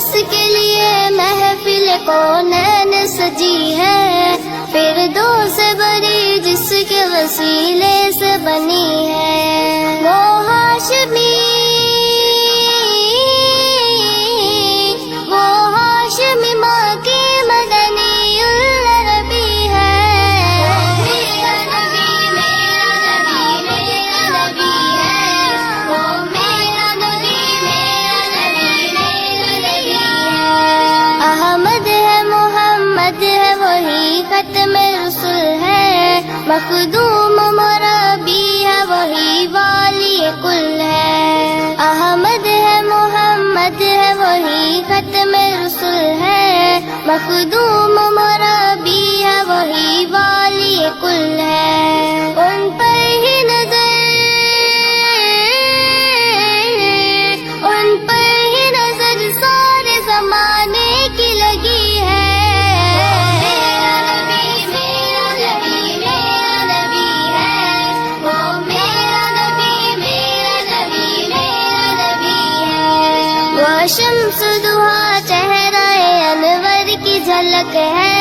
جس کے لیے محفل کونین سجی ہے، فردوس بری جس کے وسیلے سے بنی ہے، وہ ہاشمی ماں کی مدنی العربی ہے، میرا نبی میرا نبی میرا نبی ہے، وہ میرا نبی میرا نبی میرا نبی ہے، احمد ہے محمد ہے وہی ختم رسول ہے، مخدوم مربی ہے وہی والی کل ہے، احمد ہے محمد ہے وہی ختم رسول ہے، مخدوم مربی ہے وہی والی کل ہے، ان پر ہی نظر سارے زمانے کی لگی ہے، میرا نبی میرا نبی میرا نبی ہے، وہ میرا نبی میرا نبی میرا نبی ہے، وہ شمس دہا چہرہ انور کی جھلک ہے،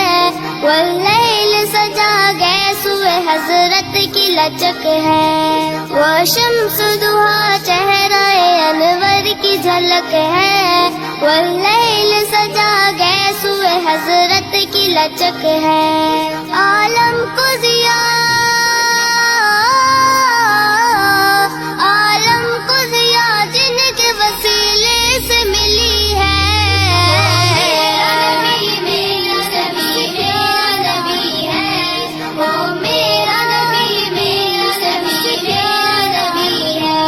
واللیل سجا گیسوئے حضرت کی لچک ہے، وہ شمس دہا چہرہ انور کی جھلک ہے، واللیل سجا گیسوئے حضرت کی لچک ہے، عالم کو ضیاء جن کے وسیلے سے ملی ہے، میرا نبی میرا نبی میرا نبی ہے، وہ میرا نبی میرا نبی میرا نبی ہے،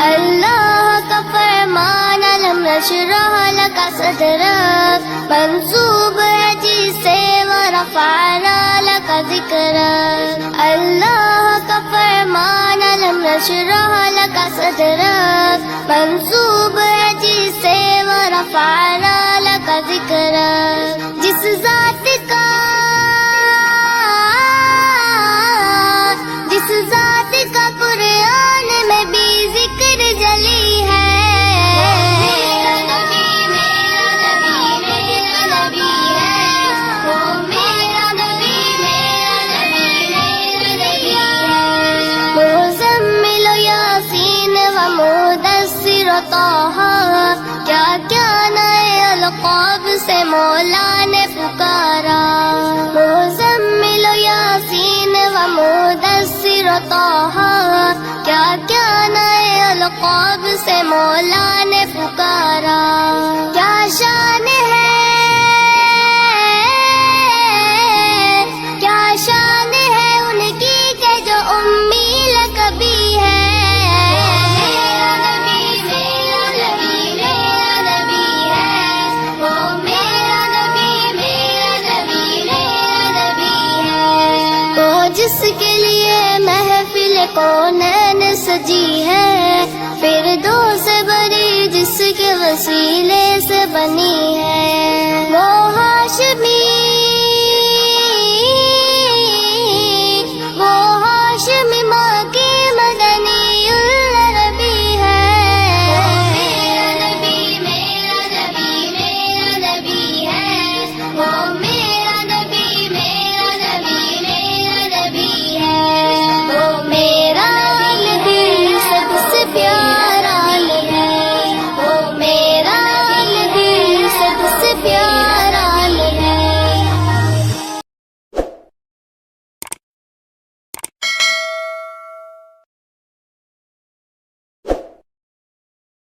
اللہ کا فرمان علم نشرح لک صدرک منصوب ہے جسے ورفعنا لک ذکرک، اللہ کا فرمان علم نشرح لک صدرک منصوب ہے جسے ورفعنا لک ذکرک، جس ذات کا قرآن میں بھی ذکر جلی ہے، میرا نبی میرا نبی میرا نبی ہے، وہ میرا نبی میرا نبی میرا نبی ہے، مزمل یاسین و مدثر و طٰہٰ، کیا کیا نئے القاب سے مولا نے پکارا، مزمل یاسین و مدثر و طٰہٰ، کیا کیا نئے القاب سے مولا نے پکارا، کیا شان ہے ان کی کہ جو امی لقبی ہے، میرا نبی میرا نبی میرا نبی ہے، وہ میرا نبی میرا نبی میرا نبی ہے، وہ جس کے لیے محفل کونین سجی ہے، فردوس بری جس کے وسیلے سے بنی ہے۔